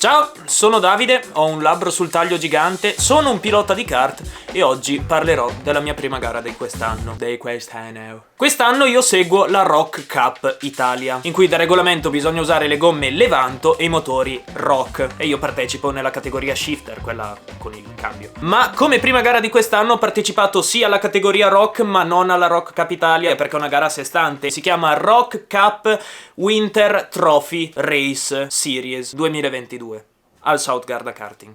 Ciao, sono Davide, ho un labbro sul taglio gigante, sono un pilota di kart e oggi parlerò della mia prima gara di quest'anno. Quest'anno io seguo la Rock Cup Italia, in cui da regolamento bisogna usare le gomme Levanto e i motori Rock, e io partecipo nella categoria Shifter, quella con il cambio. Ma come prima gara di quest'anno ho partecipato sì alla categoria Rock, ma non alla Rock Cup Italia, perché è una gara a sé stante. Si chiama Rock Cup Winter Trophy Race Series 2022 al South Garda Karting.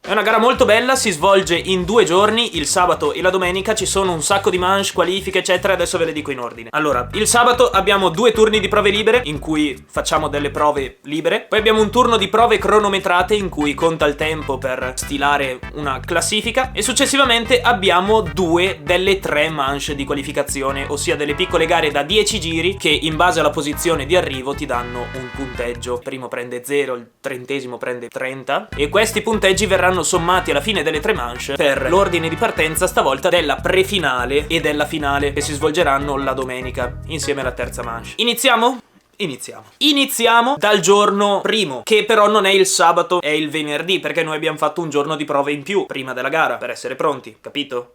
È una gara molto bella, si svolge in 2 giorni, il sabato e la domenica, ci sono un sacco di manche, qualifiche eccetera, adesso ve le dico in ordine. Allora, il sabato abbiamo 2 turni di prove libere, in cui facciamo delle prove libere, poi abbiamo un turno di prove cronometrate, in cui conta il tempo per stilare una classifica, e successivamente abbiamo 2 delle 3 manche di qualificazione, ossia delle piccole gare da 10 giri, che in base alla posizione di arrivo ti danno un punteggio. Il primo prende 0, il 30° prende 30, e questi punteggi verranno sommati alla fine delle 3 manche per l'ordine di partenza stavolta della prefinale e della finale, che si svolgeranno la domenica insieme alla terza manche. Iniziamo? Iniziamo dal giorno primo, che però non è il sabato, è il venerdì, perché noi abbiamo fatto un giorno di prove in più prima della gara per essere pronti, capito?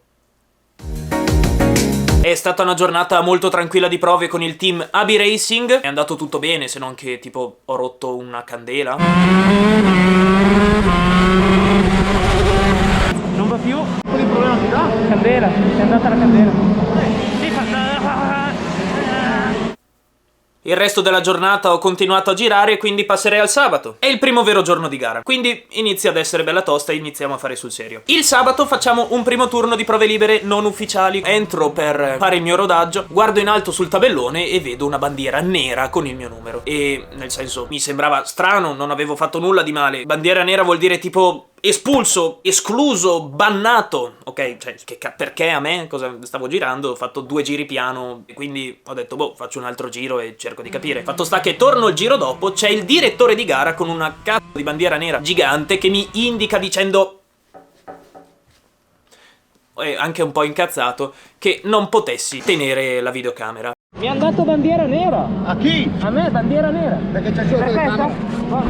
È stata una giornata molto tranquilla di prove con il team Abi Racing. È andato tutto bene, se non che tipo ho rotto una candela. Non va più? Qual è il problema ti dà? Candela, è andata la candela. Sì, Il resto della giornata ho continuato a girare, quindi passerei al sabato. È il primo vero giorno di gara, quindi inizia ad essere bella tosta e iniziamo a fare sul serio. Il sabato facciamo un primo turno di prove libere non ufficiali. Entro per fare il mio rodaggio, guardo in alto sul tabellone e vedo una bandiera nera con il mio numero. E nel senso, mi sembrava strano, non avevo fatto nulla di male. Bandiera nera vuol dire tipo espulso, escluso, bannato. Ok, cioè, perché a me? Cosa stavo girando? Ho fatto 2 giri piano, e quindi ho detto, boh, faccio un altro giro e cerco di capire. Fatto sta che torno il giro dopo, c'è il direttore di gara con una cazzo di bandiera nera gigante che mi indica dicendo, anche un po' incazzato, che non potessi tenere la videocamera. mi hanno dato bandiera nera. A chi? A me bandiera nera. Perché c'è solo telecamera.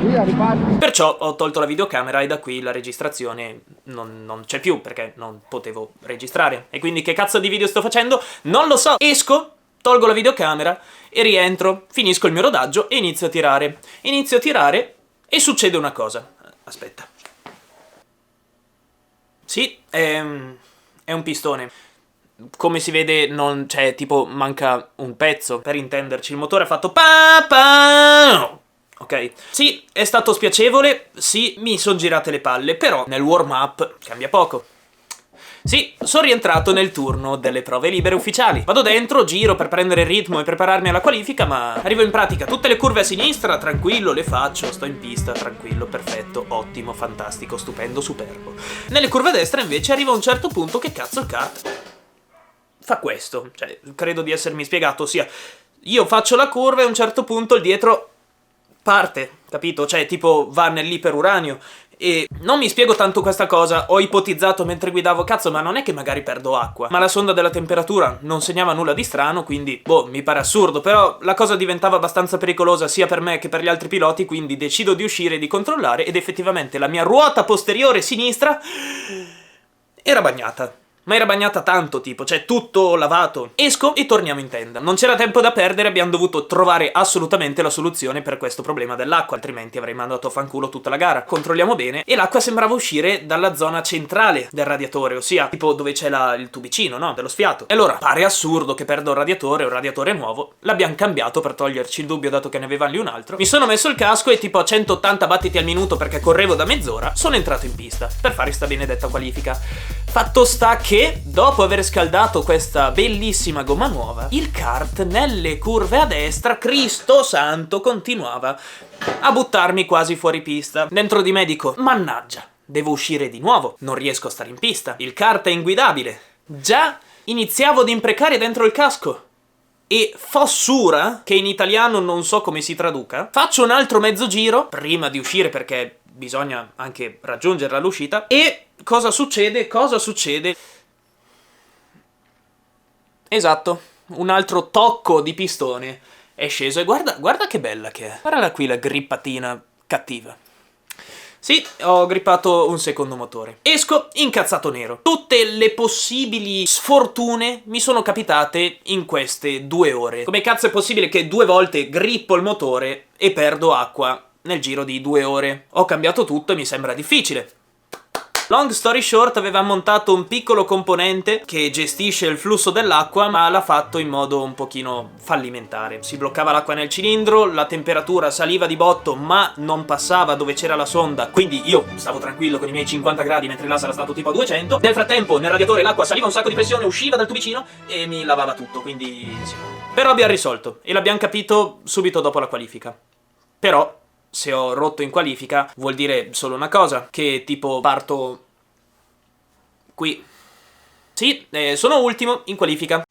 Via, riparti. Perciò ho tolto la videocamera e da qui la registrazione non c'è più, perché non potevo registrare. E quindi che cazzo di video sto facendo? Non lo so. Esco, tolgo la videocamera e rientro, finisco il mio rodaggio e inizio a tirare. Inizio a tirare e succede una cosa. Aspetta. Sì, è un pistone. Come si vede non c'è, tipo manca un pezzo, per intenderci. Il motore ha fatto pa pa. Ok, sì, è stato spiacevole, sì, mi sono girate le palle, però nel warm-up cambia poco. Sì, sono rientrato nel turno delle prove libere ufficiali. Vado dentro, giro per prendere il ritmo e prepararmi alla qualifica, ma arrivo in pratica, tutte le curve a sinistra, tranquillo, le faccio, sto in pista, tranquillo, perfetto, ottimo, fantastico, stupendo, superbo. Nelle curve a destra invece arriva a un certo punto che cazzo il kart fa questo, cioè, credo di essermi spiegato, ossia, io faccio la curva e a un certo punto il dietro parte, capito? Cioè, tipo, va nell'iperuranio. E non mi spiego tanto questa cosa, ho ipotizzato mentre guidavo, cazzo, ma non è che magari perdo acqua, ma la sonda della temperatura non segnava nulla di strano, quindi, boh, mi pare assurdo, però la cosa diventava abbastanza pericolosa sia per me che per gli altri piloti, quindi decido di uscire e di controllare, ed effettivamente la mia ruota posteriore sinistra era bagnata. Ma era bagnata tanto, tipo, cioè tutto lavato. Esco e torniamo in tenda. Non c'era tempo da perdere, abbiamo dovuto trovare assolutamente la soluzione per questo problema dell'acqua, altrimenti avrei mandato a fanculo tutta la gara. Controlliamo bene, e l'acqua sembrava uscire dalla zona centrale del radiatore, ossia tipo dove c'è il tubicino, no? Dello sfiato. E allora, pare assurdo che perdo un radiatore nuovo. L'abbiamo cambiato per toglierci il dubbio, dato che ne avevamo lì un altro. Mi sono messo il casco e tipo a 180 battiti al minuto, perché correvo da mezz'ora, sono entrato in pista per fare sta benedetta qualifica. Fatto sta che, dopo aver scaldato questa bellissima gomma nuova, il kart nelle curve a destra, Cristo santo, continuava a buttarmi quasi fuori pista. Dentro di me dico, mannaggia, devo uscire di nuovo, non riesco a stare in pista, il kart è inguidabile. Già iniziavo ad imprecare dentro il casco. E fossura, che in italiano non so come si traduca, faccio un altro mezzo giro, prima di uscire perché bisogna anche raggiungerla all'uscita, e cosa succede? Cosa succede? Esatto, un altro tocco di pistone è sceso e guarda che bella che è. Guarda qui la grippatina cattiva. Sì, ho grippato un secondo motore. Esco incazzato nero. Tutte le possibili sfortune mi sono capitate in queste 2 ore. Come cazzo è possibile che 2 volte grippo il motore e perdo acqua nel giro di 2 ore? Ho cambiato tutto e mi sembra difficile. Long story short, aveva montato un piccolo componente che gestisce il flusso dell'acqua, ma l'ha fatto in modo un pochino fallimentare. Si bloccava l'acqua nel cilindro, la temperatura saliva di botto ma non passava dove c'era la sonda, quindi io stavo tranquillo con i miei 50 gradi mentre là sarà stato tipo a 200. Nel frattempo nel radiatore l'acqua saliva un sacco di pressione, usciva dal tubicino e mi lavava tutto, quindi sì. Però abbiamo risolto e l'abbiamo capito subito dopo la qualifica. Però se ho rotto in qualifica vuol dire solo una cosa, che tipo parto qui. Sì, sono ultimo in qualifica.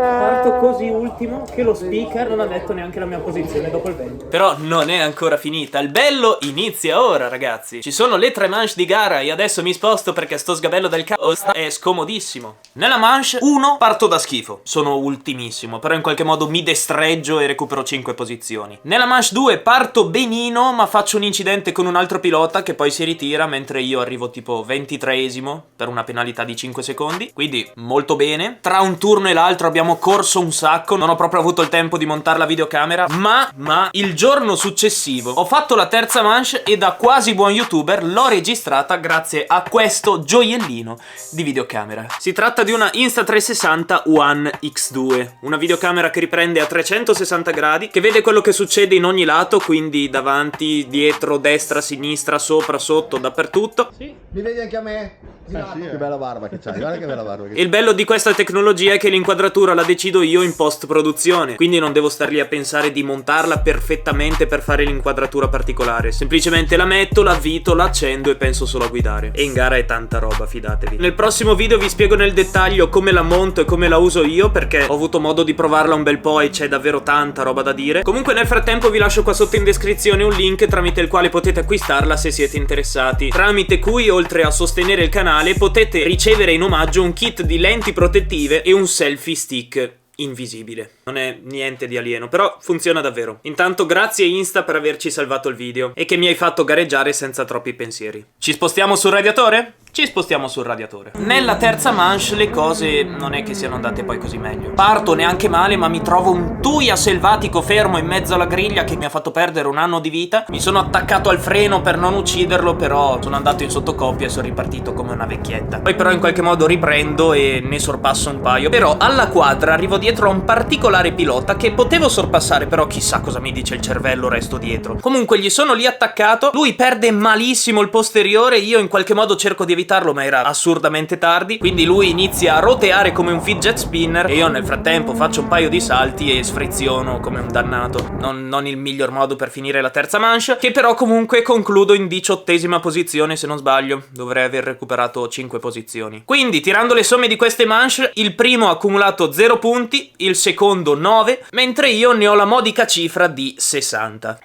Parto così ultimo che lo speaker non ha detto neanche la mia posizione dopo il vento. Però non è ancora finita, il bello inizia ora, ragazzi. Ci sono le 3 manche di gara e adesso mi sposto perché sto sgabello del cazzo è scomodissimo. Nella manche 1 parto da schifo, sono ultimissimo, però in qualche modo mi destreggio e recupero 5 posizioni. Nella manche 2 parto benino, ma faccio un incidente con un altro pilota che poi si ritira mentre io arrivo tipo 23esimo per una penalità di 5 secondi, quindi molto bene. Tra un turno e l'altro abbiamo corso un sacco, non ho proprio avuto il tempo di montare la videocamera, ma il giorno successivo ho fatto la terza manche e da quasi buon youtuber l'ho registrata grazie a questo gioiellino di videocamera. Si tratta di una Insta360 One X2, una videocamera che riprende a 360 gradi, che vede quello che succede in ogni lato, quindi davanti, dietro, destra, sinistra, sopra, sotto, dappertutto. Sì. Mi vedi anche a me? Sì, Che bella barba che c'hai, guarda che bella barba che Il bello di questa tecnologia è che l'inquadratura la decido io in post produzione, quindi non devo star lì a pensare di montarla perfettamente per fare l'inquadratura particolare. Semplicemente la metto, la avvito, la accendo e penso solo a guidare. E in gara è tanta roba, fidatevi. Nel prossimo video vi spiego nel dettaglio come la monto e come la uso io, perché ho avuto modo di provarla un bel po' e c'è davvero tanta roba da dire. Comunque nel frattempo vi lascio qua sotto in descrizione un link tramite il quale potete acquistarla se siete interessati, tramite cui oltre a sostenere il canale potete ricevere in omaggio un kit di lenti protettive e un selfie stick invisibile. Non è niente di alieno, però funziona davvero. Intanto grazie Insta per averci salvato il video e che mi hai fatto gareggiare senza troppi pensieri. Ci spostiamo sul radiatore? Ci spostiamo sul radiatore. Nella terza manche le cose non è che siano andate poi così meglio. Parto neanche male, ma mi trovo un tuia selvatico fermo in mezzo alla griglia che mi ha fatto perdere un anno di vita. Mi sono attaccato al freno per non ucciderlo, però sono andato in sottocoppia e sono ripartito come una vecchietta. Poi però in qualche modo riprendo e ne sorpasso un paio. Però alla quadra arrivo dietro a un particolare pilota che potevo sorpassare, però chissà cosa mi dice il cervello, resto dietro. Comunque gli sono lì attaccato, lui perde malissimo il posteriore, io in qualche modo cerco di evitarlo ma era assurdamente tardi, quindi lui inizia a roteare come un fidget spinner e io nel frattempo faccio un paio di salti e sfriziono come un dannato. Non il miglior modo per finire la terza manche, che però comunque concludo in 18esima posizione se non sbaglio, dovrei aver recuperato 5 posizioni. Quindi tirando le somme di queste manche, il primo ha accumulato 0 punti, il secondo 9, mentre io ne ho la modica cifra di 60.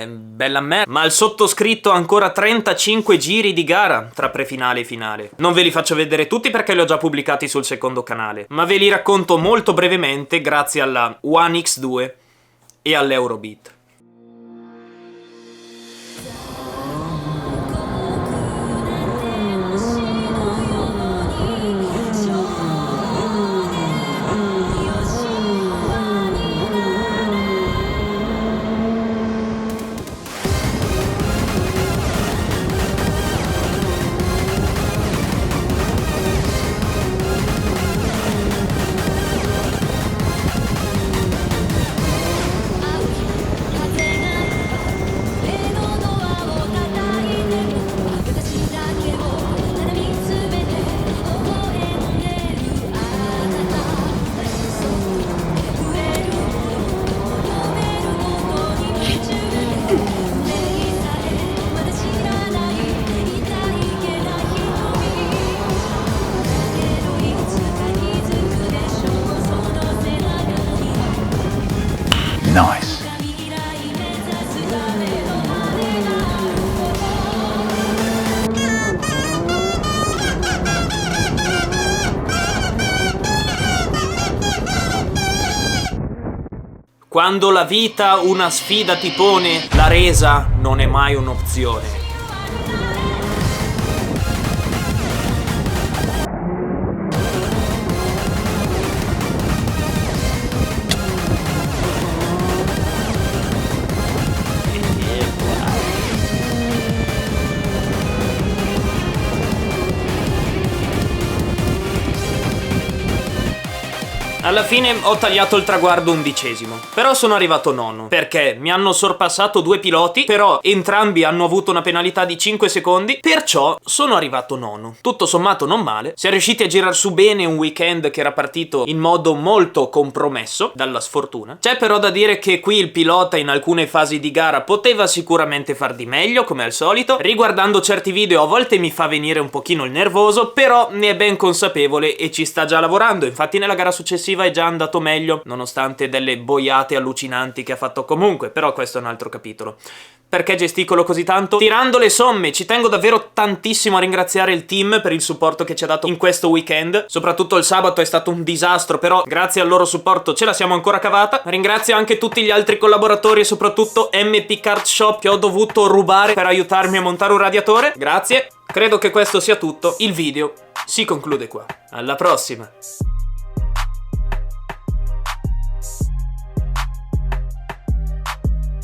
Bella merda. Ma il sottoscritto ha ancora 35 giri di gara tra prefinale e finale. Non ve li faccio vedere tutti perché li ho già pubblicati sul secondo canale, ma ve li racconto molto brevemente grazie alla One X2 e all'Eurobeat. Nice. Quando la vita una sfida ti pone, la resa non è mai un'opzione. Alla fine ho tagliato il traguardo 11°, però sono arrivato nono, perché mi hanno sorpassato 2 piloti, però entrambi hanno avuto una penalità di 5 secondi, perciò sono arrivato nono. Tutto sommato non male, si è riusciti a girar su bene un weekend che era partito in modo molto compromesso dalla sfortuna. C'è però da dire che qui il pilota in alcune fasi di gara poteva sicuramente far di meglio, come al solito. Riguardando certi video a volte mi fa venire un pochino il nervoso, però ne è ben consapevole e ci sta già lavorando. Infatti nella gara successiva è già andato meglio, nonostante delle boiate allucinanti che ha fatto comunque, però questo è un altro capitolo. Perché gesticolo così tanto? Tirando le somme, ci tengo davvero tantissimo a ringraziare il team per il supporto che ci ha dato in questo weekend. Soprattutto il sabato è stato un disastro, però grazie al loro supporto ce la siamo ancora cavata. Ringrazio anche tutti gli altri collaboratori e soprattutto MP Kart Shop che ho dovuto rubare per aiutarmi a montare un radiatore. Grazie. Credo che questo sia tutto. Il video si conclude qua. Alla prossima!